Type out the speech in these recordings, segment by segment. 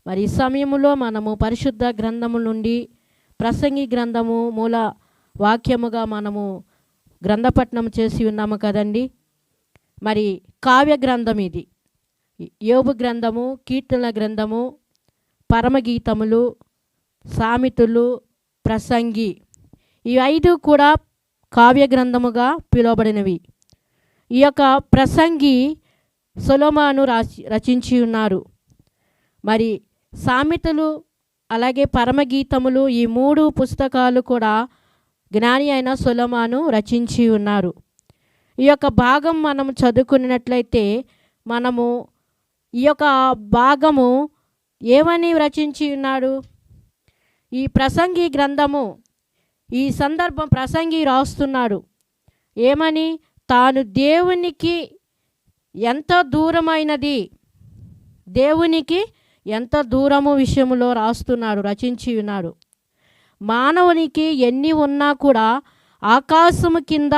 మరి ఈ సమయంలో మనము పరిశుద్ధ గ్రంథము నుండి ప్రసంగి గ్రంథము మూల వాక్యముగా మనము గ్రంథపట్నం చేసి ఉన్నాము కదండి. మరి కావ్య గ్రంథం ఇది. యోబు గ్రంథము, కీర్తనల గ్రంథము, పరమగీతములు, సామెతలు, ప్రసంగి, ఈ 5 కూడా కావ్య గ్రంథముగా పిలువబడినవి. ఈ యొక్క ప్రసంగి సొలొమోను రచించి ఉన్నారు. మరి సామెతలు అలాగే పరమగీతములు, ఈ 3 పుస్తకాలు కూడా జ్ఞాని అయిన సొలొమోను రచించి ఉన్నారు. ఈ యొక్క భాగం మనం చదువుకున్నట్లయితే మనము ఈ యొక్క భాగము ఏమని రచించి ఉన్నాడు? ఈ ప్రసంగి గ్రంథము, ఈ సందర్భం ప్రసంగి రాస్తున్నాడు ఏమని? తాను దేవునికి ఎంత దూరమైనది, దేవునికి ఎంత దూరము విషయంలో రాస్తున్నాడు, రచించి ఉన్నాడు. మానవునికి ఎన్ని ఉన్నా కూడా, ఆకాశము కింద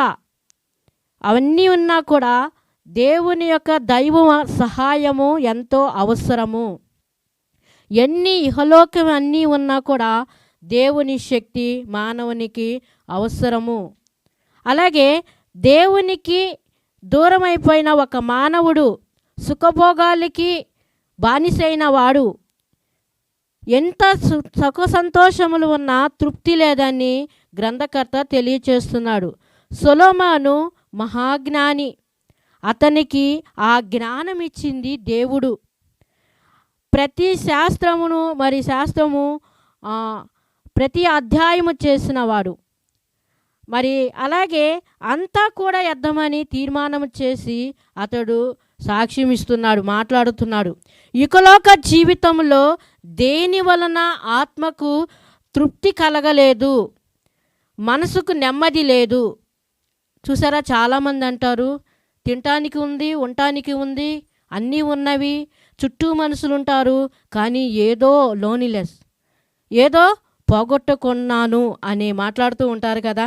అవన్నీ ఉన్నా కూడా దేవుని యొక్క దైవ సహాయము ఎంతో అవసరము. ఎన్ని ఇహలోకం అన్నీ ఉన్నా కూడా దేవుని శక్తి మానవునికి అవసరము. అలాగే దేవునికి దూరమైపోయిన ఒక మానవుడు, సుఖభోగాలకి బానిసైన వాడు, ఎంత సుఖ సంతోషములు ఉన్నా తృప్తి లేదని గ్రంథకర్త తెలియచేస్తున్నాడు. సొలొమోను మహాజ్ఞాని, అతనికి ఆ జ్ఞానం ఇచ్చింది దేవుడు. ప్రతి శాస్త్రమును ప్రతి అధ్యాయము చేసినవాడు. మరి అలాగే అంతా కూడా ఎద్దమని తీర్మానం చేసి అతడు సాక్ష్యం ఇస్తున్నాడు, మాట్లాడుతున్నాడు. ఇకలోక జీవితంలో దేని వలన ఆత్మకు తృప్తి కలగలేదు, మనసుకు నెమ్మది లేదు. చూసారా, చాలామంది అంటారు తినటానికి ఉంది, ఉండటానికి ఉంది, అన్నీ ఉన్నవి, చుట్టూ మనుషులు ఉంటారు, కానీ ఏదో లోనిలెస్, ఏదో పోగొట్టుకున్నాను అని మాట్లాడుతూ ఉంటారు కదా.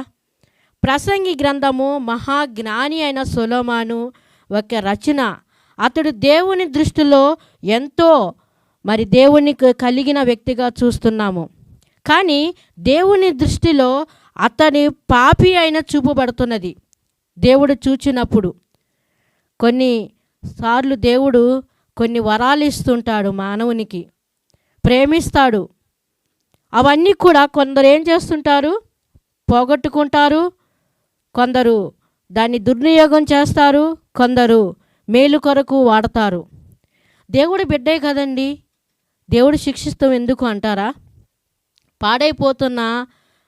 ప్రసంగి గ్రంథము మహాజ్ఞాని అయిన సొలొమోను ఒక రచన. అతడు దేవుని దృష్టిలో ఎంతో దేవునికి కలిగిన వ్యక్తిగా చూస్తున్నాము. కానీ దేవుని దృష్టిలో అతని పాపి అయిన చూపబడుతున్నది. దేవుడు చూచినప్పుడు కొన్నిసార్లు దేవుడు కొన్ని వరాలు ఇస్తుంటాడు, మానవునికి ప్రేమిస్తాడు. అవన్నీ కూడా కొందరు ఏం చేస్తుంటారు? పోగొట్టుకుంటారు. కొందరు దాన్ని దుర్వినియోగం చేస్తారు, కొందరు మేలు కొరకు వాడతారు. దేవుడు బిడ్డే కదండి, దేవుడు శిక్షిస్తాం ఎందుకు అంటారా? పాడైపోతున్న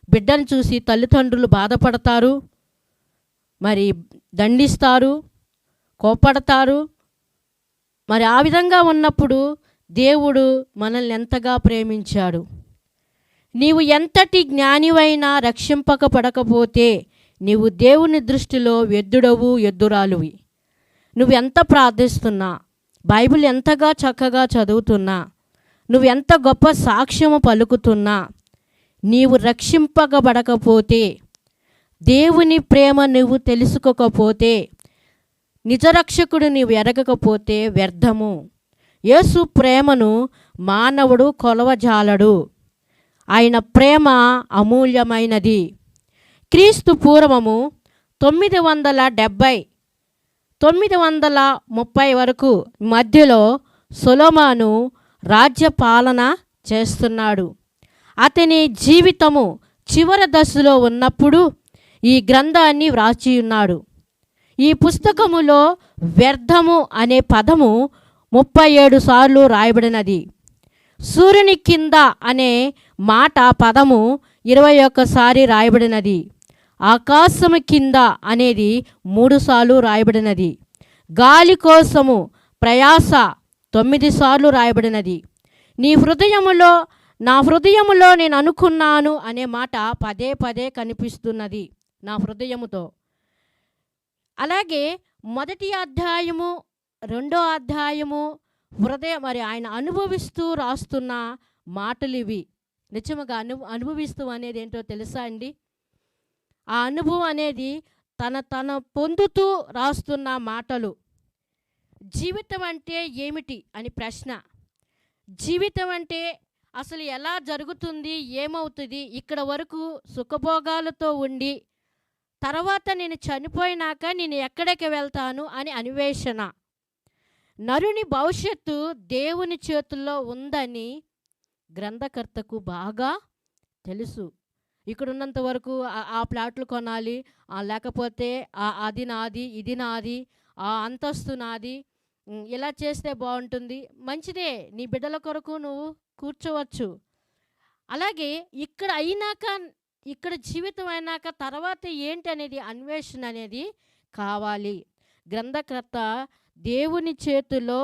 బిడ్డను చూసి తల్లిదండ్రులు బాధపడతారు, మరి దండిస్తారు, కోపడతారు. మరి ఆ విధంగా ఉన్నప్పుడు దేవుడు మనల్ని ఎంతగా ప్రేమించాడు. నీవు ఎంతటి జ్ఞానివైనా రక్షింపకపడకపోతే నీవు దేవుని దృష్టిలో వ్యర్థుడవు, వ్యర్థురాలువి. నువ్వు ఎంత ప్రార్థిస్తున్నా, బైబిల్ ఎంతగా చక్కగా చదువుతున్నా, నువ్వు ఎంత గొప్ప సాక్ష్యము పలుకుతున్నా, నీవు రక్షింపకబడకపోతే, దేవుని ప్రేమ నువ్వు తెలుసుకోకపోతే, నిజరక్షకుడు నీవు ఎరగకపోతే వ్యర్థము. యేసు ప్రేమను మానవుడు కొలవజాలడు. ఆయన ప్రేమ అమూల్యమైనది. క్రీస్తు పూర్వము 970 930 వరకు మధ్యలో సొలొమోను రాజ్యపాలన చేస్తున్నాడు. అతని జీవితము చివరి దశలో ఉన్నప్పుడు ఈ గ్రంథాన్ని వ్రాసి ఉన్నాడు. ఈ పుస్తకములో వ్యర్థము అనే పదము 37 సార్లు రాయబడినది. సూర్యుని కింద అనే మాట పదము 21 సారి రాయబడినది. ఆకాశము కింద అనేది 3 సార్లు రాయబడినది. గాలి కోసము ప్రయాస 9 సార్లు రాయబడినది. నా హృదయములో నేను అనుకున్నాను అనే మాట పదే పదే కనిపిస్తున్నది నా హృదయముతో. అలాగే 1వ అధ్యాయము 2వ అధ్యాయము మరి ఆయన అనుభవిస్తూ రాస్తున్న మాటలు ఇవి. నిజముగా అనుభవిస్తూ అనేది ఏంటో తెలుసా అండి? ఆ అనుభవం అనేది తన పొందుతూ రాస్తున్న మాటలు. జీవితం అంటే ఏమిటి అని ప్రశ్న. జీవితం అంటే అసలు ఎలా జరుగుతుంది, ఏమవుతుంది, ఇక్కడ వరకు సుఖభోగాలతో ఉండి తర్వాత నేను చనిపోయినాక నేను ఎక్కడికి వెళ్తాను అని అన్వేషణ. నరుని భవిష్యత్తు దేవుని చేతుల్లో ఉందని గ్రంథకర్తకు బాగా తెలుసు. ఇక్కడున్నంత వరకు ఆ ప్లాట్లు కొనాలి, లేకపోతే అది నాది, ఇది నాది, ఆ అంతస్తు నాది, ఇలా చేస్తే బాగుంటుంది. మంచిదే, నీ బిడ్డల కొరకు నువ్వు కూర్చోవచ్చు. అలాగే ఇక్కడ అయినాక, ఇక్కడ జీవితం అయినాక తర్వాత ఏంటి అనేది అన్వేషణ అనేది కావాలి. గ్రంథకర్త దేవుని చేతిలో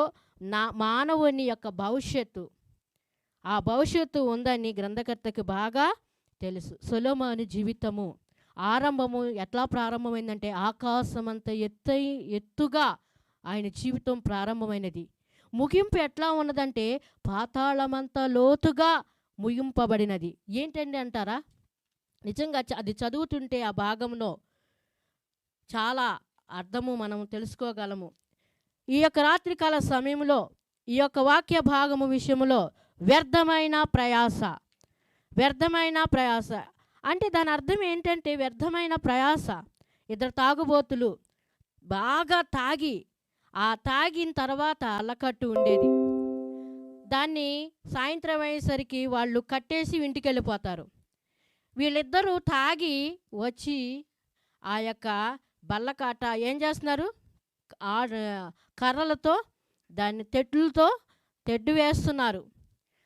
మానవుని యొక్క భవిష్యత్తు, ఆ భవిష్యత్తు ఉందని గ్రంథకర్తకి బాగా తెలుసు. సొలొమోను జీవితము ఆరంభము ఎట్లా ప్రారంభమైందంటే ఆకాశమంత ఎత్తుగా ఆయన జీవితం ప్రారంభమైనది. ముగింపు ఎట్లా ఉన్నదంటే పాతాళమంత లోతుగా ముగింపబడినది. ఏంటండి అంటారా? నిజంగా అది చదువుతుంటే ఆ భాగంలో చాలా అర్థము మనం తెలుసుకోగలము. ఈ యొక్క రాత్రికాల సమయంలో ఈ యొక్క వాక్య భాగము విషయంలో వ్యర్థమైన ప్రయాస అంటే దాని అర్థం ఏంటంటే వ్యర్థమైన ప్రయాస. ఇద్దరు తాగుబోతులు బాగా తాగిన తర్వాత అల్లకట్టు ఉండేది. దాన్ని సాయంత్రం అయ్యేసరికి వాళ్ళు కట్టేసి ఇంటికి వెళ్ళిపోతారు. వీళ్ళిద్దరూ తాగి వచ్చి ఆ యొక్క బల్లకాట ఏం చేస్తున్నారు, కర్రలతో దాన్ని తెడ్డు వేస్తున్నారు.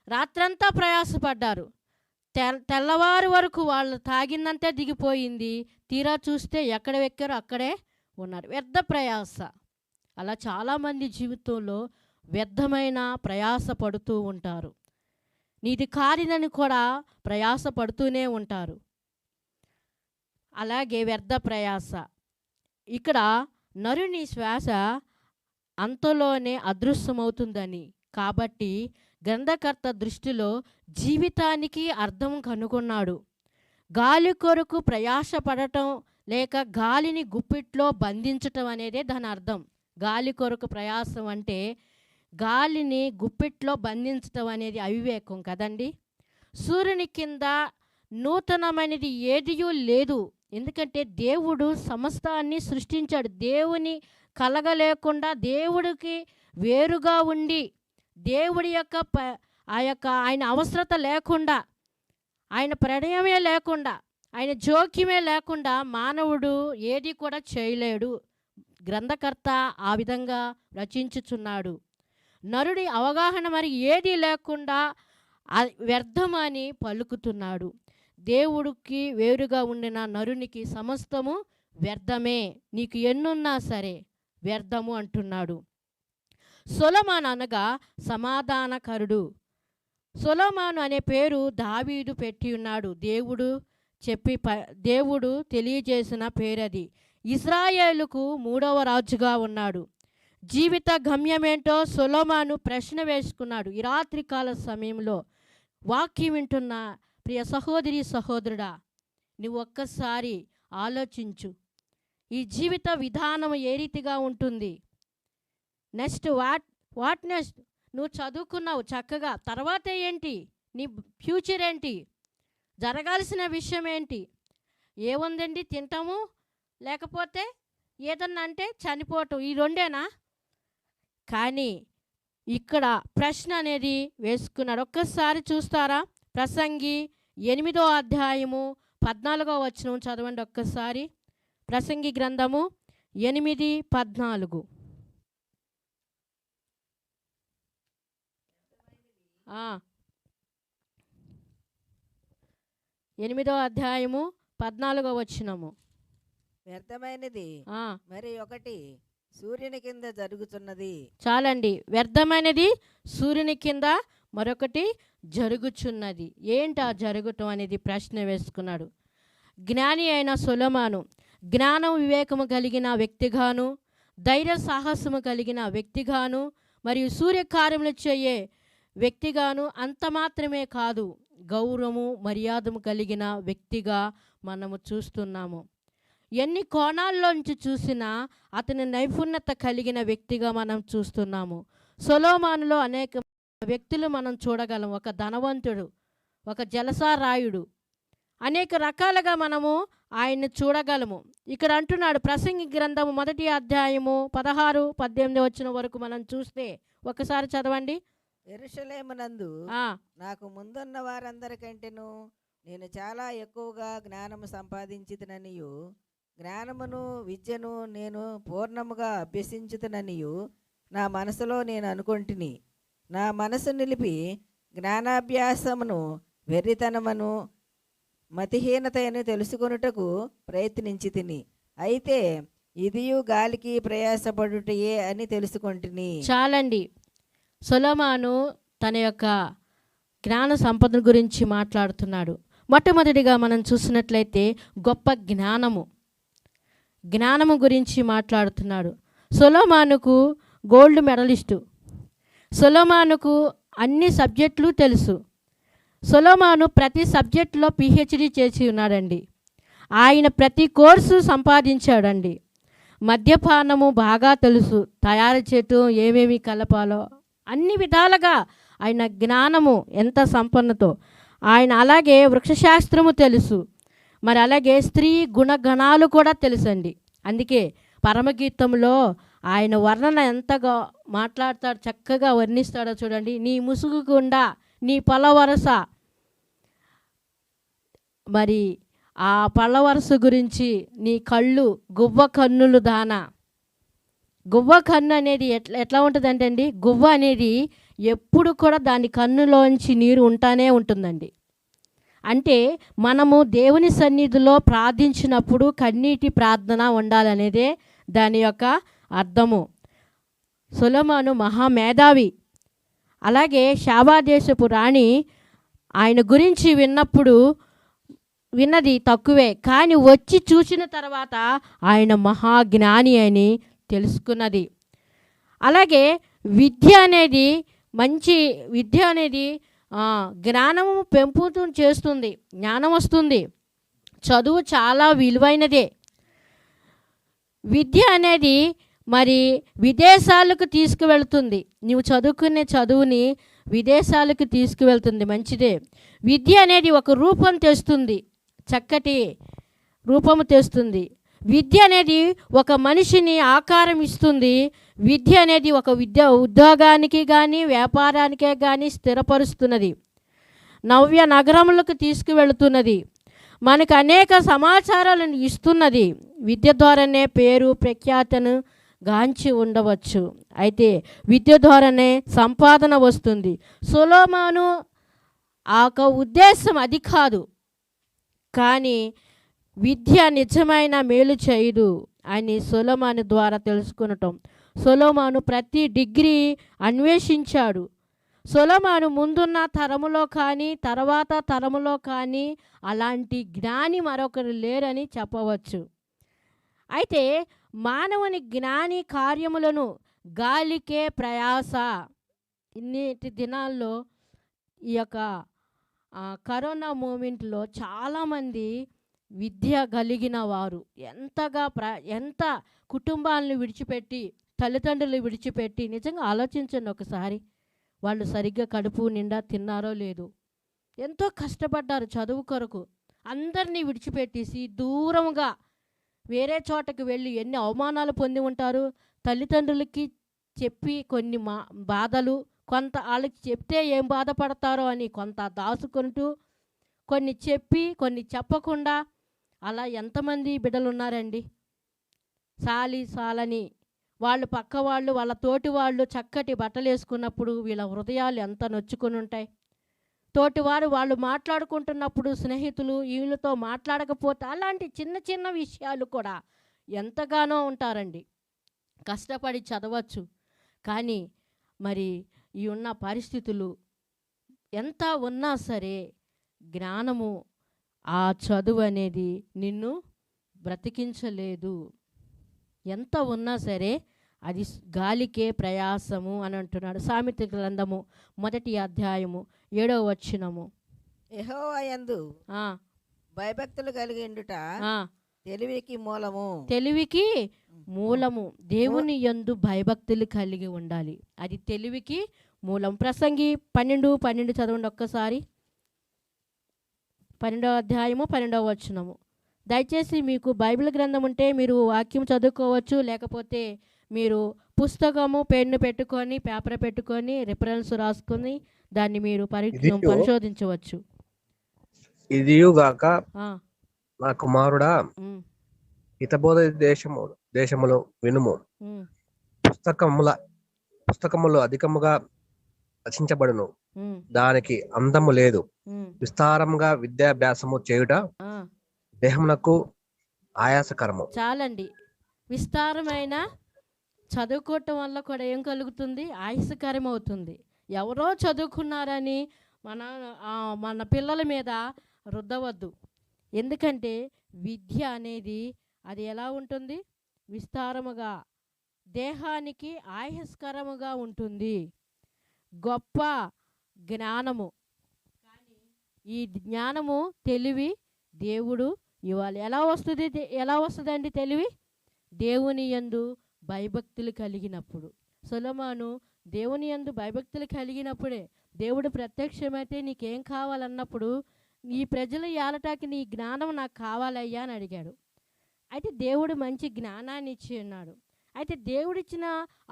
రాత్రంతా ప్రయాసపడ్డారు. తెల్లవారు వరకు వాళ్ళు తాగిందంతే దిగిపోయింది. తీరా చూస్తే ఎక్కడ ఎక్కారో అక్కడే ఉన్నారు. వ్యర్థ ప్రయాస. అలా చాలామంది జీవితంలో వ్యర్థమైన ప్రయాస పడుతూ ఉంటారు. నీది కారినని కూడా ప్రయాస పడుతూనే ఉంటారు. అలాగే వ్యర్థ ప్రయాస. ఇక్కడ నరుని శ్వాస అంతలోనే అదృశ్యమవుతుందని, కాబట్టి గ్రంథకర్త దృష్టిలో జీవితానికి అర్థం కనుగొన్నాడు. గాలి కొరకు ప్రయాసపడటం లేక గాలిని గుప్పిట్లో బంధించటం అనేదే దాని అర్థం. గాలి కొరకు ప్రయాసం అంటే గాలిని గుప్పిట్లో బంధించటం అనేది అవివేకం కదండి. సూర్యుని కింద నూతనమైనది ఏదియూ లేదు. ఎందుకంటే దేవుడు సమస్తాన్ని సృష్టించాడు. దేవుని కలగలేకుండా, దేవుడికి వేరుగా ఉండి, దేవుడి యొక్క ఆయన అవసరత లేకుండా, ఆయన ప్రణయమే లేకుండా, ఆయన జోక్యమే లేకుండా మానవుడు ఏది కూడా చేయలేడు. గ్రంథకర్త ఆ విధంగా రచించుచున్నాడు. నరుడి అవగాహన మరి ఏది లేకుండా వ్యర్థమని పలుకుతున్నాడు. దేవుడికి వేరుగా ఉండిన నరునికి సమస్తము వ్యర్థమే, నీకు ఎన్నున్నా సరే వ్యర్థము అంటున్నాడు. సొలొమోను అనగా సమాధానకరుడు. సొలొమోను అనే పేరు దావీదు పెట్టి ఉన్నాడు. దేవుడు తెలియజేసిన పేరది. ఇశ్రాయేలుకు 3వ రాజుగా ఉన్నాడు. జీవిత గమ్యమేంటో సొలొమోను ప్రశ్న వేసుకున్నాడు. ఈ రాత్రికాల సమయంలో వాక్యం వింటున్న ప్రియ సహోదరి సహోదరుడా, నువ్వు ఒక్కసారి ఆలోచించు. ఈ జీవిత విధానం ఏ రీతిగా ఉంటుంది? Next what next? నువ్వు చదువుకున్నావు చక్కగా, తర్వాత ఏంటి? నీ ఫ్యూచర్ ఏంటి? జరగాల్సిన విషయం ఏంటి? ఏముందండి, తింటాము లేకపోతే ఏదన్నా అంటే చనిపోవటం, ఈ రెండేనా? కానీ ఇక్కడ ప్రశ్న అనేది వేసుకున్నాడు. ఒక్కసారి చూస్తారా? ప్రసంగి 8వ అధ్యాయము 14వ వచనం చదవండి ఒక్కసారి. ప్రసంగి గ్రంథము 8:14. 8వ అధ్యాయము 14వ వచనము. వ్యర్థమైనది మరి ఒకటి సూర్యుని కింద జరుగుతున్నది. చాలండి. వ్యర్థమైనది సూర్యుని కింద మరొకటి జరుగుచున్నది. ఏంటా జరగటం అనేది ప్రశ్న వేసుకున్నాడు. జ్ఞాని అయిన సొలొమోను జ్ఞానం వివేకము కలిగిన వ్యక్తిగాను, ధైర్య సాహసము కలిగిన వ్యక్తిగాను, మరియు సూర్యకార్యములు చేయే వ్యక్తిగాను, అంత మాత్రమే కాదు గౌరవము మర్యాదము కలిగిన వ్యక్తిగా మనము చూస్తున్నాము. ఎన్ని కోణాల్లోంచి చూసినా అతని నైపుణ్యత కలిగిన వ్యక్తిగా మనం చూస్తున్నాము. సొలొమోనులో అనేక వ్యక్తులు మనం చూడగలం. ఒక ధనవంతుడు, ఒక జలసారాయుడు, అనేక రకాలుగా మనము ఆయన్ని చూడగలము. ఇక్కడ అంటున్నాడు ప్రసంగి గ్రంథము 1వ అధ్యాయము 16, 18 వచ్చిన వరకు మనం చూస్తే ఒకసారి చదవండి. యెరూషలేమునందు ఆ, నాకు ముందున్న వారందరికంటేను నేను చాలా ఎక్కువగా జ్ఞానము సంపాదించితిననియు, జ్ఞానమును విద్యను నేను పూర్ణముగా అభ్యసించుతుననియు నా మనసులో నేను అనుకొంటిని. నా మనసు నిలిపి జ్ఞానాభ్యాసమును వెర్రితనమును మతిహీనతను తెలుసుకొనుటకు ప్రయత్నించి తిని, అయితే ఇదియు గాలికి ప్రయాసపడుటయే అని తెలుసుకొంటిని. చాలండి. సొలొమోను తన యొక్క జ్ఞాన సంపద గురించి మాట్లాడుతున్నాడు. మొట్టమొదటిగా మనం చూసినట్లయితే గొప్ప జ్ఞానము గురించి మాట్లాడుతున్నాడు. సొలొమోనుకు గోల్డ్ మెడలిస్టు. సొలొమోనుకు అన్ని సబ్జెక్టులు తెలుసు. సొలొమోను ప్రతి సబ్జెక్టులో పిహెచ్డి చేసి ఉన్నాడండి. ఆయన ప్రతి కోర్సు సంపాదించాడండి. మద్యపానము బాగా తెలుసు, తయారు చేయటం ఏమేమి కలపాలో అన్ని విధాలుగా ఆయన జ్ఞానము ఎంత సంపన్నతో. ఆయన అలాగే వృక్షశాస్త్రము తెలుసు, మరి అలాగే స్త్రీ గుణగణాలు కూడా తెలుసండి. అందుకే పరమగీతంలో ఆయన వర్ణన ఎంతగా మాట్లాడతాడు, చక్కగా వర్ణిస్తాడో చూడండి. నీ ముసుగు గుండా నీ పలవరస, మరి ఆ పళ్ళవరస గురించి నీ కళ్ళు గువ్వ కన్నులు దానా. గువ్వ కన్ను అనేది ఎట్లా ఉంటుందంటే అండి, గువ్వ అనేది ఎప్పుడు కూడా దాని కన్నులోంచి నీరు ఉంటానే ఉంటుందండి. అంటే మనము దేవుని సన్నిధిలో ప్రార్థించినప్పుడు కన్నీటి ప్రార్థన ఉండాలనేదే దాని యొక్క అర్థము. సొలొమోను మహామేధావి. అలాగే షాబా దేశపు రాణి ఆయన గురించి విన్నది తక్కువే, కానీ వచ్చి చూసిన తర్వాత ఆయన మహాజ్ఞాని అని తెలుసుకున్నది. అలాగే విద్య అనేది జ్ఞానము పెంపుతం చేస్తుంది, జ్ఞానం వస్తుంది. చదువు చాలా విలువైనదే. విద్య అనేది మరి విదేశాలకు తీసుకువెళ్తుంది. నువ్వు చదువుకునే చదువుని విదేశాలకు తీసుకువెళ్తుంది, మంచిదే. విద్య అనేది ఒక రూపం తెస్తుంది, చక్కటి రూపము తెస్తుంది. విద్య అనేది ఒక మనిషిని ఆకారం ఇస్తుంది. విద్య అనేది ఒక ఉద్యోగానికి కానీ వ్యాపారానికే కానీ స్థిరపరుస్తున్నది, నవ్య నగరములకు తీసుకువెళుతున్నది, మనకు అనేక సమాచారాలను ఇస్తున్నది. విద్య ద్వారానే పేరు ప్రఖ్యాతను గాంచి ఉండవచ్చు. అయితే విద్య ద్వారానే సంపాదన వస్తుంది. సొలొమోను ఆ ఉద్దేశం అది కాదు, కానీ విద్య నిజమైన మేలు చేయదు అని సొలొమోను ద్వారా తెలుసుకునటం. సొలొమోను ప్రతి డిగ్రీ అన్వేషించాడు. సొలొమోను ముందున్న తరములో కానీ తర్వాత తరములో కానీ అలాంటి జ్ఞాని మరొకరు లేరని చెప్పవచ్చు. అయితే మానవుని జ్ఞాని కార్యములను గాలికే ప్రయాస. ఇన్నిటి దినాల్లో ఈ యొక్క కరోనా మూమెంట్లో చాలామంది విద్య కలిగిన వారు ఎంత కుటుంబాలను విడిచిపెట్టి, తల్లిదండ్రులు విడిచిపెట్టి, నిజంగా ఆలోచించండి ఒకసారి, వాళ్ళు సరిగ్గా కడుపు నిండా తిన్నారో లేదో, ఎంతో కష్టపడ్డారు చదువు కొరకు. అందరినీ విడిచిపెట్టేసి దూరంగా వేరే చోటకు వెళ్ళి ఎన్ని అవమానాలు పొంది ఉంటారు. తల్లిదండ్రులకి చెప్పి కొన్ని బాధలు, కొంత వాళ్ళకి చెప్తే ఏం బాధపడతారో అని కొంత దాచుకుంటూ, కొన్ని చెప్పి కొన్ని చెప్పకుండా, అలా ఎంతమంది బిడ్డలు ఉన్నారండి. సాలని వాళ్ళు పక్క వాళ్ళు, వాళ్ళ తోటి వాళ్ళు చక్కటి బట్టలు వేసుకున్నప్పుడు వీళ్ళ హృదయాలు ఎంత నొచ్చుకొని ఉంటాయి. తోటివారు వాళ్ళు మాట్లాడుకుంటున్నప్పుడు స్నేహితులు వీళ్ళతో మాట్లాడకపోతే అలాంటి చిన్న చిన్న విషయాలు కూడా ఎంతగానో ఉంటారండి. కష్టపడి చదవచ్చు, కానీ మరి ఈ ఉన్న పరిస్థితులు ఎంత ఉన్నా సరే జ్ఞానము, ఆ చదువు అనేది నిన్ను బ్రతికించలేదు. ఎంత ఉన్నా సరే అది గాలికే ప్రయాసము అని అంటున్నాడు. సామెత గ్రంథము 1వ అధ్యాయము 7వ వచనము. యెహోవా యందు భయభక్తులు కలిగి ఉండుట తెలివికి మూలము. దేవుని యందు భయభక్తులు కలిగి ఉండాలి, అది తెలివికి మూలం. ప్రసంగి 12:12 చదవండి ఒక్కసారి. 12వ అధ్యాయము 12వ వచనము. దయచేసి మీకు బైబిల్ గ్రంథం ఉంటే మీరు వాక్యం చదువుకోవచ్చు, లేకపోతే మీరు పుస్తకము పెన్ను పెట్టుకొని పేపర్ పెట్టుకొని రిఫరెన్స్ రాసుకొని దాన్ని మీరు పరిశోధించవచ్చు. ఇదియుగాక నా కుమారుడా, హితబోధ దేశములో వినుము. పుస్తకములు అధికముగా రచించబడును, దానికి అందము లేదు. విస్తారముగా విద్యాభ్యాసము చేయుట దేహమునకు ఆయాసకరము. చాలండి. విస్తారమైన చదువుకోవటం వల్ల కూడా ఏం కలుగుతుంది? ఆయాసకరం అవుతుంది. ఎవరో చదువుకున్నారని మన పిల్లల మీద రుద్దవద్దు. ఎందుకంటే విద్య అనేది అది ఎలా ఉంటుంది? విస్తారముగా, దేహానికి ఆయాసకరముగా ఉంటుంది. గొప్ప జ్ఞానము. కానీ ఈ జ్ఞానము, తెలివి దేవుడు ఇవ్వాలి. ఎలా వస్తుందండి తెలివి? దేవుని యందు భయభక్తులు కలిగినప్పుడు. సొలొమోను దేవుని యందు భయభక్తులు కలిగినప్పుడే దేవుడు ప్రత్యక్షమైతే నీకేం కావాలన్నప్పుడు, ఈ ప్రజలు ఏలటాకి నీ జ్ఞానం నాకు కావాలయ్యా అని అడిగాడు. అయితే దేవుడు మంచి జ్ఞానాన్ని ఇచ్చి ఉన్నాడు. అయితే దేవుడిచ్చిన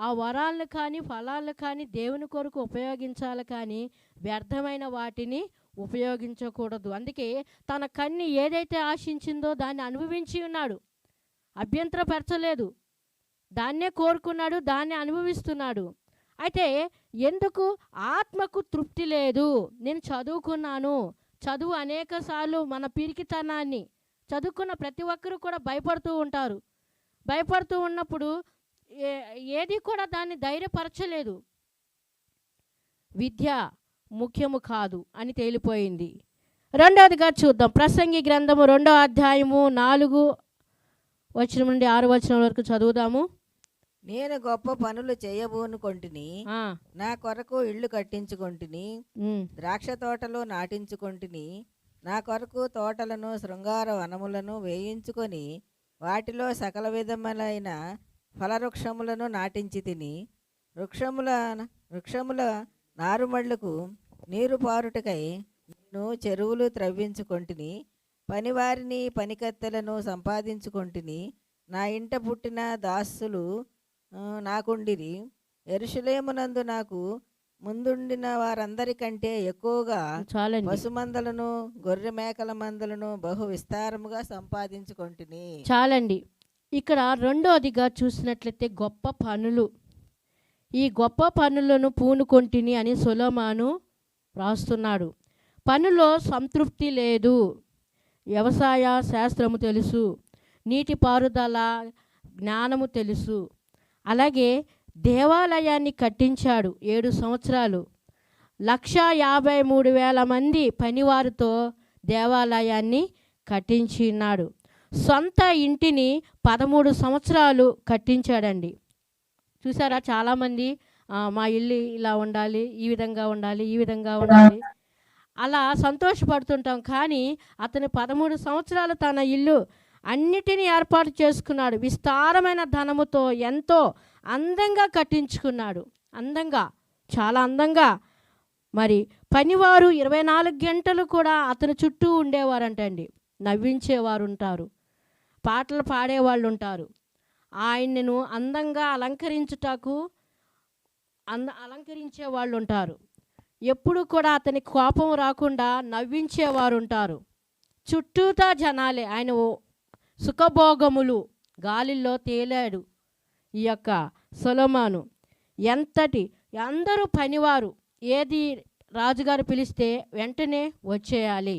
ఆ వరాలను కానీ ఫలాలను కానీ దేవుని కొరకు ఉపయోగించాలి, కానీ వ్యర్థమైన వాటిని ఉపయోగించకూడదు. అందుకే తన కన్ను ఏదైతే ఆశించిందో దాన్ని అనుభవించి ఉన్నాడు, అభ్యంతరపరచలేదు. దాన్నే కోరుకున్నాడు, దాన్ని అనుభవిస్తున్నాడు. అయితే ఎందుకు? ఆత్మకు తృప్తి లేదు. నేను చదువుకున్నాను. చదువు అనేక సార్లు మన పిరికితనాన్ని, చదువుకున్న ప్రతి ఒక్కరు కూడా భయపడుతూ ఉంటారు. భయపడుతూ ఉన్నప్పుడు ఏది కూడా దాన్ని ధైర్యపరచలేదు. విద్య ముఖ్యము కాదు అని తేలిపోయింది. రెండవదిగా చూద్దాం. ప్రసంగి గ్రంథము 2వ అధ్యాయము 4 వచనం నుండి 6 వచనం వరకు చదువుదాము. నేను గొప్ప పనులు చేయబోనుకొంటిని, నా కొరకు ఇళ్ళు కట్టించుకొంటిని, ద్రాక్ష తోటలు నాటించుకొంటిని, నా కొరకు తోటలను శృంగార వనములను వేయించుకొని వాటిలో సకల విధములైన ఫలవృక్షములను నాటించి తిని, వృక్షముల నారుమళ్లకు నీరు పారుటకై నేను చెరువులు త్రవ్వించుకొంటిని, పనివారిని పనికత్తెలను సంపాదించుకొంటిని, నా ఇంట పుట్టిన దాసులు నాకుండిరి. యెరూషలేమునందు నాకు ముందుండిన వారందరికంటే ఎక్కువగా పశుమందలను గొర్రె మేకల మందలను బహు విస్తారముగా సంపాదించుకొంటిని. చాలండి. ఇక్కడ రెండోదిగా చూసినట్లయితే గొప్ప పనులు. ఈ గొప్ప పనులను పూనుకొంటిని అని సొలొమోను రాస్తున్నాడు. పనులో సంతృప్తి లేదు. వ్యవసాయ శాస్త్రము తెలుసు, నీటిపారుదల జ్ఞానము తెలుసు. అలాగే దేవాలయాన్ని కట్టించాడు 7 సంవత్సరాలు. 153,000 మంది పనివారితో దేవాలయాన్ని కట్టించినాడు. సొంత ఇంటిని 13 సంవత్సరాలు కట్టించాడండి. చూసారా, చాలామంది మా ఇల్లు ఇలా ఉండాలి, ఈ విధంగా ఉండాలి, ఈ విధంగా ఉండాలి అలా సంతోషపడుతుంటాం. కానీ అతను 13 సంవత్సరాలు తన ఇల్లు అన్నిటినీ ఏర్పాటు చేసుకున్నాడు. విస్తారమైన ధనముతో ఎంతో అందంగా కట్టించుకున్నాడు. అందంగా, చాలా అందంగా. మరి పనివారు 24 గంటలు కూడా అతని చుట్టూ ఉండేవారంటండి. నవ్వించేవారు ఉంటారు, పాటలు పాడేవాళ్ళు ఉంటారు. ఆయనను అందంగా అలంకరించుటకు అలంకరించే వాళ్ళు ఉంటారు. ఎప్పుడు కూడా అతని కోపం రాకుండా నవ్వించేవారు ఉంటారు. చుట్టూతా జనాలే. ఆయన సుఖభోగములు గాలిలో తేలాడు ఈ యొక్క సొలొమోను. అందరూ పనివారు. ఏది రాజుగారు పిలిస్తే వెంటనే వచ్చేయాలి.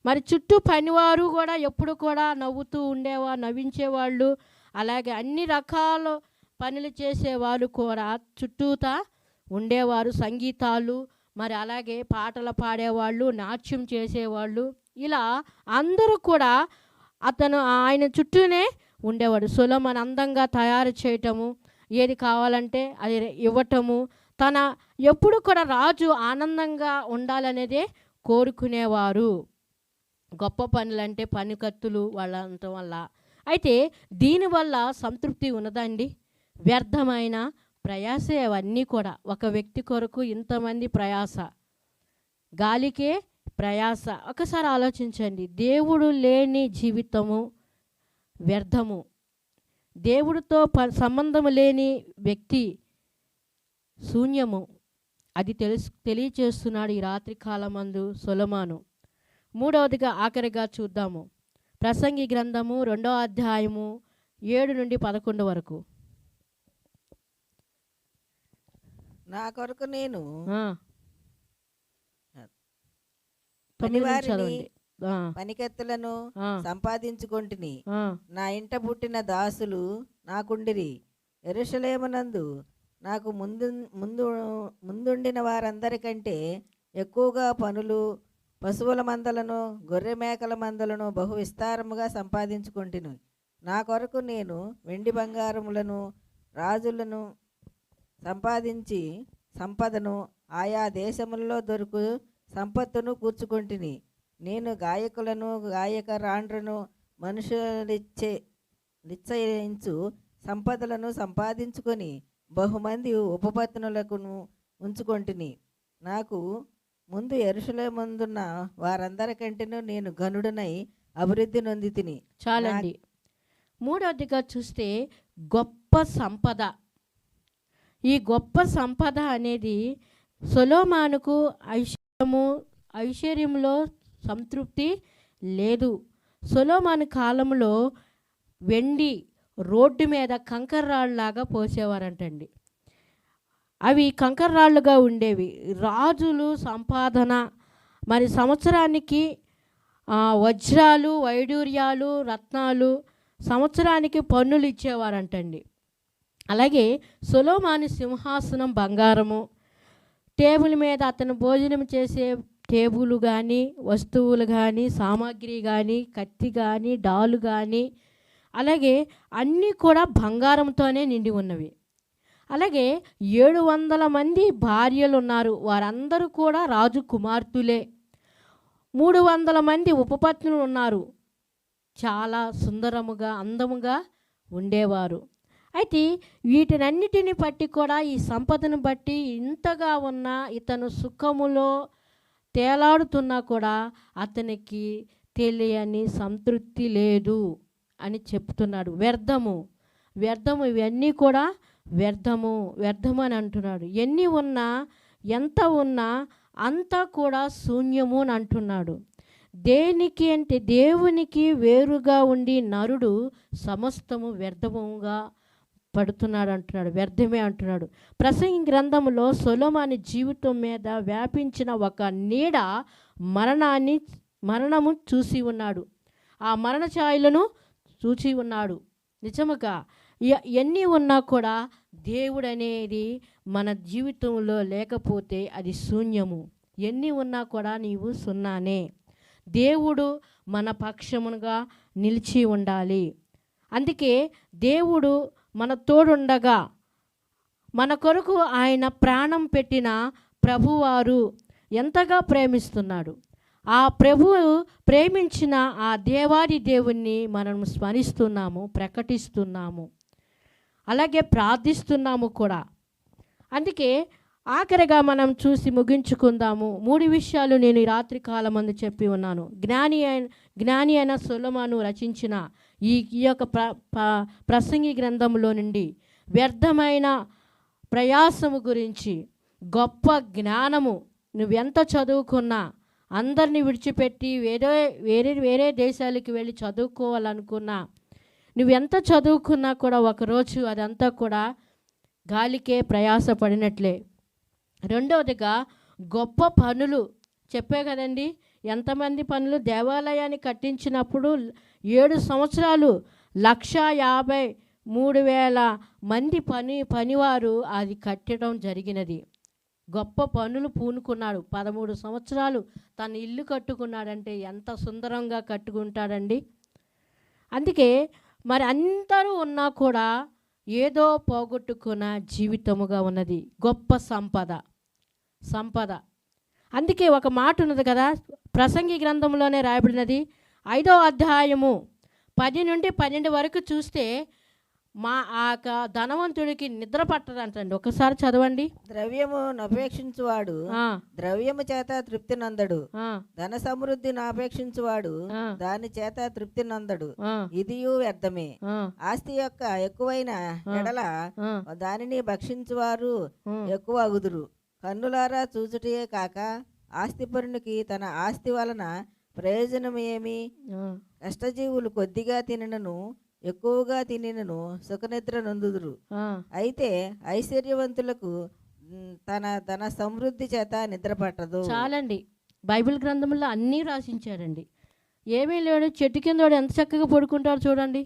మరి చుట్టూ పనివారు కూడా ఎప్పుడు కూడా నవ్వుతూ నవ్వించేవాళ్ళు. అలాగే అన్ని రకాల పనులు చేసేవాళ్ళు కూడా చుట్టూతా ఉండేవారు. సంగీతాలు, మరి అలాగే పాటలు పాడేవాళ్ళు, నాట్యం చేసేవాళ్ళు, ఇలా అందరూ కూడా ఆయన చుట్టూనే ఉండేవాడు. సొలొమోను అందంగా తయారు చేయటము, ఏది కావాలంటే అది ఇవ్వటము, ఎప్పుడు కూడా రాజు ఆనందంగా ఉండాలనేదే కోరుకునేవారు. గొప్ప పనులంటే పనికత్తులు వాళ్ళంత వల్ల. అయితే దీనివల్ల సంతృప్తి ఉన్నదండి? వ్యర్థమైన ప్రయాసే అవన్నీ కూడా. ఒక వ్యక్తి కొరకు ఇంతమంది ప్రయాస, గాలికే ప్రయాస. ఒకసారి ఆలోచించండి, దేవుడు లేని జీవితము వ్యర్థము. దేవుడితో సంబంధం లేని వ్యక్తి శూన్యము. అది తెలియచేస్తున్నాడు ఈ రాత్రి కాలమందు సొలొమోను. మూడవదిగా ఆఖరిగా చూద్దాము, ప్రసంగి గ్రంథము 2వ అధ్యాయము 7 నుండి 11 వరకు. నా కొరకు నేను ఆ, 9 నుంచి పనివారిని చదవండి. ఆ, పనికెత్తలను ఆ, సంపాదించుకొంటిని. ఆ, నా ఇంట పుట్టిన దాసులు నాకుండిరి. యెరూషలేమునందు నాకు ముందుండిన వారందరికంటే ఎక్కువగా పనులు, పశువుల మందలను, గొర్రె మేకల మందలను బహు విస్తారముగా సంపాదించుకొంటిని. నా కొరకు నేను వెండి బంగారములను, రాజులను సంపాదించి సంపదను, ఆయా దేశములలో దొరుకు సంపత్తును కూర్చుకొంటిని. నేను గాయకులను, గాయకరాండ్రను, నిశ్చయించు సంపదలను సంపాదించుకొని బహుమంది ఉపపత్నులకు ఉంచుకొంటిని. నాకు ముందు యెరూషలేమునందున్న వారందరికంటేను నేను ఘనుడనై అభివృద్ధి నొంది తిని. చాలండి. మూడవదిగా చూస్తే గొప్ప సంపద. ఈ గొప్ప సంపద అనేది సొలొమోనుకు ఐశ్వర్యంలో సంతృప్తి లేదు. సొలొమోను కాలంలో వెండి రోడ్డు మీద కంకర్రాళ్ళలాగా పోసేవారంటండి. అవి కంకర్రాళ్ళుగా ఉండేవి. రాజులు సంపాదన, మరి సంవత్సరానికి వజ్రాలు, వైడూర్యాలు, రత్నాలు సంవత్సరానికి పన్నులు ఇచ్చేవారంటండి. అలాగే సొలొమోను సింహాసనం బంగారము, టేబుల్ మీద అతను భోజనం చేసే టేబుల్ కానీ, వస్తువులు కానీ, సామాగ్రి కానీ, కత్తి కానీ, డాలు కానీ, అలాగే అన్నీ కూడా బంగారంతోనే నిండి ఉన్నవి. అలాగే 700 మంది భార్యలు ఉన్నారు. వారందరూ కూడా రాజు కుమార్తెలే. 300 మంది ఉపపత్నులు ఉన్నారు. చాలా సుందరముగా, అందముగా ఉండేవారు. అయితే వీటినన్నిటిని బట్టి కూడా, ఈ సంపదను బట్టి ఇంతగా ఉన్న ఇతను సుఖములో తేలాడుతున్నా కూడా అతనికి తెలియని సంతృప్తి లేదు అని చెప్తున్నాడు. వ్యర్థము, వ్యర్థము, ఇవన్నీ కూడా వ్యర్థము అని అంటున్నాడు. ఎన్ని ఉన్నా, ఎంత ఉన్నా అంతా కూడా శూన్యము అని అంటున్నాడు. దేనికి అంటే దేవునికి వేరుగా ఉండి నరుడు సమస్తము వ్యర్థముగా పడుతున్నాడు అంటున్నాడు, వ్యర్థమే అంటున్నాడు. ప్రసంగి గ్రంథంలో సొలొమోను జీవితం మీద వ్యాపించిన ఒక నీడ మరణము చూసి ఉన్నాడు. ఆ మరణ ఛాయలను చూసి ఉన్నాడు. నిజముగా ఎన్ని ఉన్నా కూడా దేవుడు అనేది మన జీవితంలో లేకపోతే అది శూన్యము. ఎన్ని ఉన్నా కూడా నీవు సున్నానే. దేవుడు మన పక్షముగా నిలిచి ఉండాలి. అందుకే దేవుడు మన తోడుండగా, మన కొరకు ఆయన ప్రాణం పెట్టిన ప్రభువారు ఎంతగా ప్రేమిస్తున్నాడు. ఆ ప్రభువు ప్రేమించిన ఆ దేవాది దేవుణ్ణి మనం స్మరిస్తున్నాము, ప్రకటిస్తున్నాము, అలాగే ప్రార్థిస్తున్నాము కూడా. అందుకే ఆఖరిగా మనం చూసి ముగించుకుందాము. 3 విషయాలు నేను ఈ రాత్రి కాలమందు చెప్పి ఉన్నాను. జ్ఞాని అయిన సొలొమోను రచించిన ఈ యొక్క ప్రసంగి గ్రంథంలో నుండి వ్యర్థమైన ప్రయాసము గురించి, గొప్ప జ్ఞానము, నువ్వెంత చదువుకున్నా, అందరినీ విడిచిపెట్టి వేరే దేశాలకు వెళ్ళి చదువుకోవాలనుకున్నా, నువ్వెంత చదువుకున్నా కూడా ఒకరోజు అదంతా కూడా గాలికే ప్రయాసపడినట్లే. రెండవదిగా గొప్ప పనులు చెప్పే కదండి. ఎంతమంది పనులు దేవాలయాన్ని కట్టించినప్పుడు 7 సంవత్సరాలు 1,53,000 మంది పనివారు అది కట్టడం జరిగినది. గొప్ప పనులు పూనుకున్నాడు. 13 సంవత్సరాలు తన ఇల్లు కట్టుకున్నాడంటే ఎంత సుందరంగా కట్టుకుంటాడండి. అందుకే మరి అందరూ ఉన్నా కూడా ఏదో పోగొట్టుకున్న జీవితముగా ఉన్నది. గొప్ప సంపద. అందుకే ఒక మాట ఉన్నది కదా, ప్రసంగి గ్రంథంలోనే రాయబడినది. 5వ అధ్యాయము 10 నుండి 12 వరకు చూస్తే ధనవంతుడికి నిద్ర పట్టదంటండి. ఒకసారి చదవండి. ద్రవ్యమును అపేక్షించువాడు ఆ, ద్రవ్యము చేత తృప్తి నందడు, ఆ, ధన సమృద్ధిని అపేక్షించువాడు ఆ, దాని చేత తృప్తి నందడు, ఆ, ఇదియు వ్యర్థమే. ఆ, ఆస్తి యొక్క ఎక్కువైన ఎడల ఆ, దానిని భక్షించువారు ఆ. ఎక్కువ అగుదురు. కన్నులారా చూచుటయే కాక ఆస్తిపరునికి తన ఆస్తి వలన ప్రయోజనం ఏమి? ఆ. కష్టజీవులు కొద్దిగా తినినను ఎక్కువగా తినినను సుఖనిద్ర నొందుదురు. ఆ. అయితే ఐశ్వర్యవంతులకు తన సమృద్ధి చేత నిద్ర పట్టదు. చాలండి. బైబిల్ గ్రంథంలో అన్నీ రాసించాడండి. ఏమీ లేడు, చెట్టు కిందోడు ఎంత చక్కగా పడుకుంటాడు చూడండి.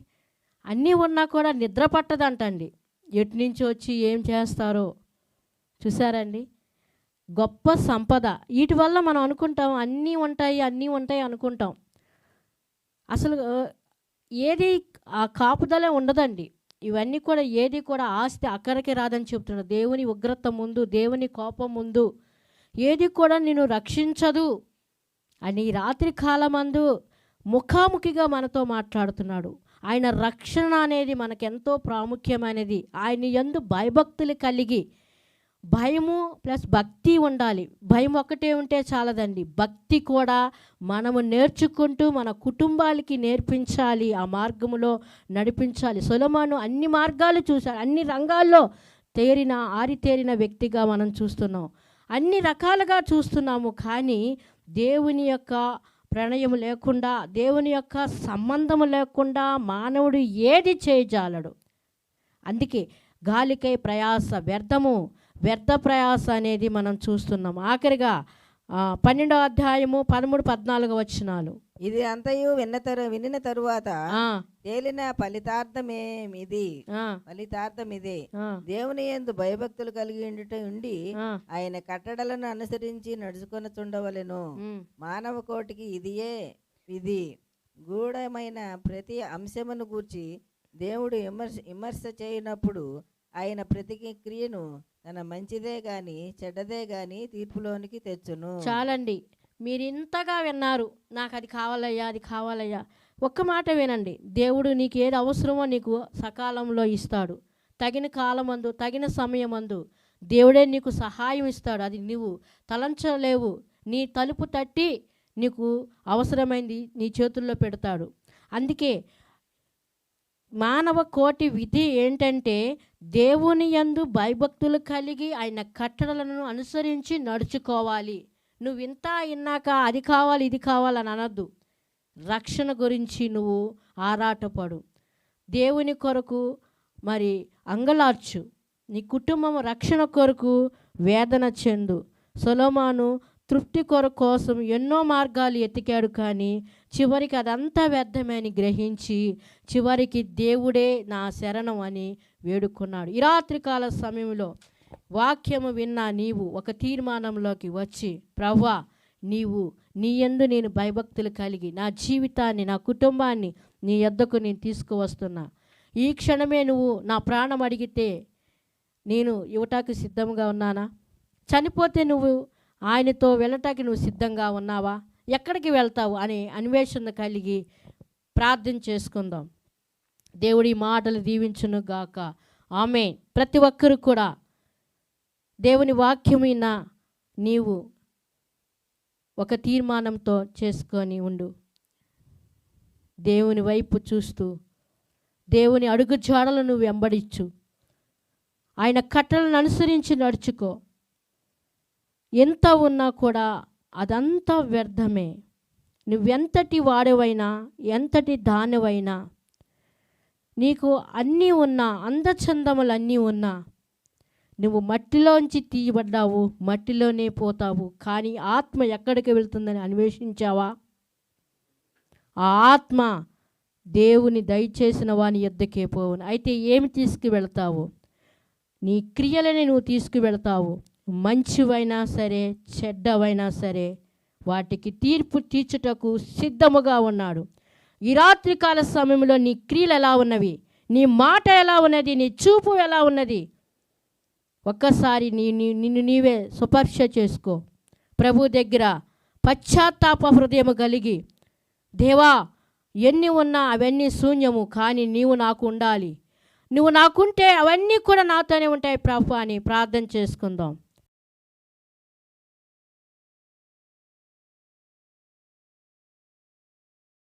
అన్నీ ఉన్నా కూడా నిద్ర పట్టదంటండి. ఎటు నుంచి వచ్చి ఏం చేస్తారో చూసారండి. గొప్ప సంపద. వీటి వల్ల మనం అనుకుంటాం అన్నీ ఉంటాయి అనుకుంటాం. అసలు ఏది ఆ కాపుదలే ఉండదండి. ఇవన్నీ కూడా ఏది కూడా ఆస్తి అక్కడికి రాదని చెప్తున్నాడు. దేవుని ఉగ్రత ముందు, దేవుని కోపం ముందు ఏది కూడా నిన్ను రక్షించదు అని రాత్రి కాలమందు ముఖాముఖిగా మనతో మాట్లాడుతున్నాడు. ఆయన రక్షణ అనేది మనకెంతో ప్రాముఖ్యమైనది. ఆయన యందు భయభక్తులు కలిగి, భయము ప్లస్ భక్తి ఉండాలి. భయం ఒకటే ఉంటే చాలదండి, భక్తి కూడా మనము నేర్చుకుంటూ మన కుటుంబాలకి నేర్పించాలి, ఆ మార్గములో నడిపించాలి. సొలొమోను అన్ని మార్గాలు చూశాడు, అన్ని రంగాల్లో ఆరితేరిన వ్యక్తిగా మనం చూస్తున్నాం, అన్ని రకాలుగా చూస్తున్నాము. కానీ దేవుని యొక్క ప్రణయం లేకుండా, దేవుని యొక్క సంబంధము లేకుండా మానవుడు ఏది చేయజాలడు. అందుకే గాలికై ప్రయాస వ్యర్థ ప్రయాస అనేది మనం చూస్తున్నాం. ఆఖరిగా 12వ అధ్యాయము 13-14 వచనాలు. ఇది అంతయు వినిన తరువాత తేలిన ఫలితార్థమిదే. దేవుని యందు భయభక్తులు కలిగి ఉండి ఆయన కట్టడలను అనుసరించి నడుచుకొనుచుండవలెను. మానవ కోటికి ఇదియే విధి. గూఢమైన ప్రతి అంశమును గూర్చి దేవుడు విమర్శ చేయనప్పుడు ఆయన ప్రతి క్రియను తన మంచిదే గాని చెడ్డదే గాని తీర్పులోనికి తెచ్చును. చాలండి, మీరు ఇంతగా విన్నారు. నాకు అది కావాలయ్యా. ఒక్క మాట వినండి. దేవుడు నీకు ఏది అవసరమో నీకు సకాలంలో ఇస్తాడు. తగిన కాలమందు, తగిన సమయమందు దేవుడే నీకు సహాయం ఇస్తాడు. అది నువ్వు తలంచలేవు. నీ తలుపు తట్టి నీకు అవసరమైంది నీ చేతుల్లో పెడతాడు. అందుకే మానవ కోటి విధి ఏంటంటే దేవుని యందు భయభక్తులు కలిగి ఆయన కట్టడలను అనుసరించి నడుచుకోవాలి. నువ్వు ఇంత ఇన్నాక అది కావాలి ఇది కావాలని అనద్దు. రక్షణ గురించి నువ్వు ఆరాటపడు, దేవుని కొరకు మరి అంగలార్చు, నీ కుటుంబం రక్షణ కొరకు వేదన చెందు. సొలొమోను తృప్తి కోసం ఎన్నో మార్గాలు ఎతికాడు, కానీ చివరికి అదంతా వ్యర్థమే అని గ్రహించి చివరికి దేవుడే నా శరణం అని వేడుకున్నాడు. ఈ రాత్రికాల సమయంలో వాక్యము విన్నా నీవు ఒక తీర్మానంలోకి వచ్చి, ప్రభువా నీ యందు నేను భయభక్తులు కలిగి నా జీవితాన్ని, నా కుటుంబాన్ని నీ యొద్దకు నేను తీసుకువస్తున్నా. ఈ క్షణమే నువ్వు నా ప్రాణం అడిగితే నేను ఇవ్వటానికి సిద్ధంగా ఉన్నానా? చనిపోతే నువ్వు ఆయనతో వెళ్ళటానికి నువ్వు సిద్ధంగా ఉన్నావా? ఎక్కడికి వెళ్తావు అనే అన్వేషణ కలిగి ప్రార్థన చేసుకుందాం. దేవుడి మాటలు దీవించును గాక. ఆమేన్. ప్రతి ఒక్కరు కూడా దేవుని వాక్యమైన నీవు ఒక తీర్మానంతో చేసుకొని ఉండు. దేవుని వైపు చూస్తూ దేవుని అడుగు జాడలను వెంబడించు. ఆయన కట్టలను అనుసరించి నడుచుకో. ఎంత ఉన్నా కూడా అదంతా వ్యర్థమే. నువ్వెంతటి వాడవైనా, ఎంతటి దానివైనా, నీకు అన్నీ ఉన్నా, అందచందములు అన్నీ ఉన్నా, నువ్వు మట్టిలోంచి తీయబడ్డావు, మట్టిలోనే పోతావు. కానీ ఆత్మ ఎక్కడికి వెళ్తుందని అన్వేషించావా? ఆ ఆత్మ దేవుని దయచేసిన వాని యొద్దకే పోవును. అయితే ఏమి తీసుకువెళ్తావు? నీ క్రియలని నువ్వు తీసుకువెళ్తావు. మంచివైనా సరే, చెడ్డవైనా సరే, వాటికి తీర్పు తీర్చుటకు సిద్ధముగా ఉన్నాడు. ఈ రాత్రికాల సమయంలో నీ క్రియలు ఎలా ఉన్నవి, నీ మాట ఎలా ఉన్నది, నీ చూపు ఎలా ఉన్నది, ఒక్కసారి నిన్ను నీవే సుపరీక్ష చేసుకో. ప్రభు దగ్గర పశ్చాత్తాప హృదయము కలిగి, దేవా ఎన్ని ఉన్నా అవన్నీ శూన్యము, కానీ నీవు నాకు ఉండాలి. నువ్వు నాకుంటే అవన్నీ కూడా నాతోనే ఉంటాయి ప్రభు అని ప్రార్థన చేసుకుందాం.